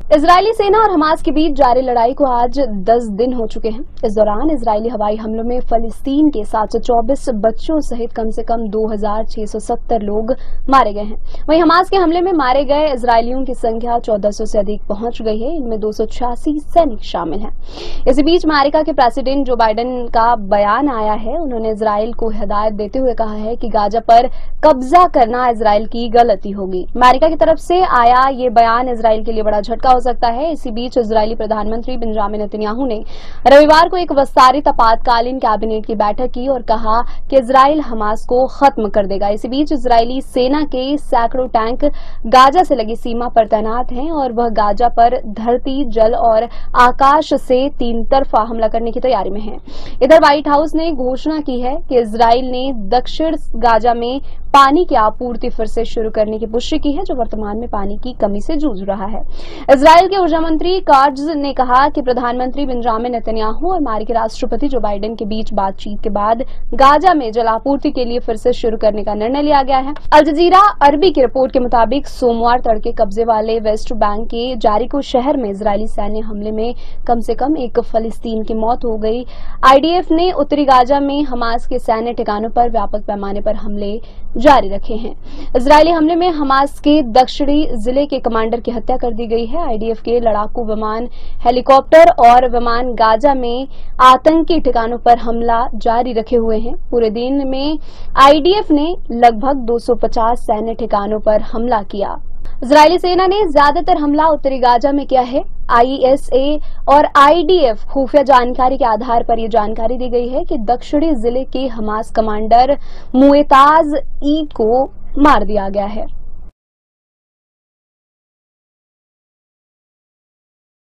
Israeli सेना और Hamas के बीच जारी लड़ाई को आज 10 दिन हो चुके हैं। इस दौरान इजरायली हवाई हमलों में फलस्तीन के 724 बच्चों सहित कम से कम 2670 लोग मारे गए हैं। वहीं हमास के हमले में मारे गए इजरायलियों की संख्या 1400 से अधिक पहुंच गई है। इनमें 286 सैनिक शामिल हैं। इसी बीच अमेरिका के प्रेसिडेंट जो बाइडेन का बयान आया है। उन्होंने इजरायल को हिदायत देते हुए कहा है कि गाजा पर कब्जा करना इजरायल की गलती होगी। अमेरिका की तरफ से आया ये बयान इजरायल के लिए बड़ा झटका हो सकता है। इसी बीच इजरायली प्रधानमंत्री बेंजामिन नेतन्याहू ने रविवार को एक विस्तारित आपातकालीन कैबिनेट की बैठक की और कहा कि इजरायल हमास को खत्म कर देगा। इसी बीच इजरायली सेना के सैकड़ों टैंक गाजा से लगी सीमा पर तैनात हैं और वह गाजा पर धरती, जल और आकाश से 3 तरफा हमला करने की तैयारी में है। इधर व्हाइट हाउस ने घोषणा की है कि इजरायल ने दक्षिण गाजा में पानी की आपूर्ति फिर से शुरू करने की पुष्टि की है, जो वर्तमान में पानी की कमी से जूझ रहा है। इजरायल के ऊर्जा मंत्री काट्ज ने कहा कि प्रधानमंत्री बेंजामिन नेतन्याहू और अमेरिकी राष्ट्रपति जो बाइडेन के बीच बातचीत के बाद गाजा में जलापूर्ति के लिए फिर से शुरू करने का निर्णय लिया गया है। अल जजीरा अरबी की रिपोर्ट के मुताबिक सोमवार तड़के कब्जे वाले वेस्ट बैंक के जारिको शहर में इजरायली सैन्य हमले में कम से कम एक फलस्तीन की मौत हो गई। आईडीएफ ने उत्तरी गाजा में हमास के सैन्य ठिकानों पर व्यापक पैमाने पर हमले जारी रखे हैं। इजरायली हमले में हमास के दक्षिणी जिले के कमांडर की हत्या कर दी गई है। आईडीएफ के लड़ाकू विमान, हेलीकॉप्टर और विमान गाजा में आतंकी ठिकानों पर हमला जारी रखे हुए हैं। पूरे दिन में आईडीएफ ने लगभग 250 सैन्य ठिकानों पर हमला किया। इजरायली सेना ने ज्यादातर हमला उत्तरी गाजा में किया है। आईएसए और आईडीएफ खुफिया जानकारी के आधार पर यह जानकारी दी गई है कि दक्षिणी जिले के हमास कमांडर मुएताज ईद को मार दिया गया है।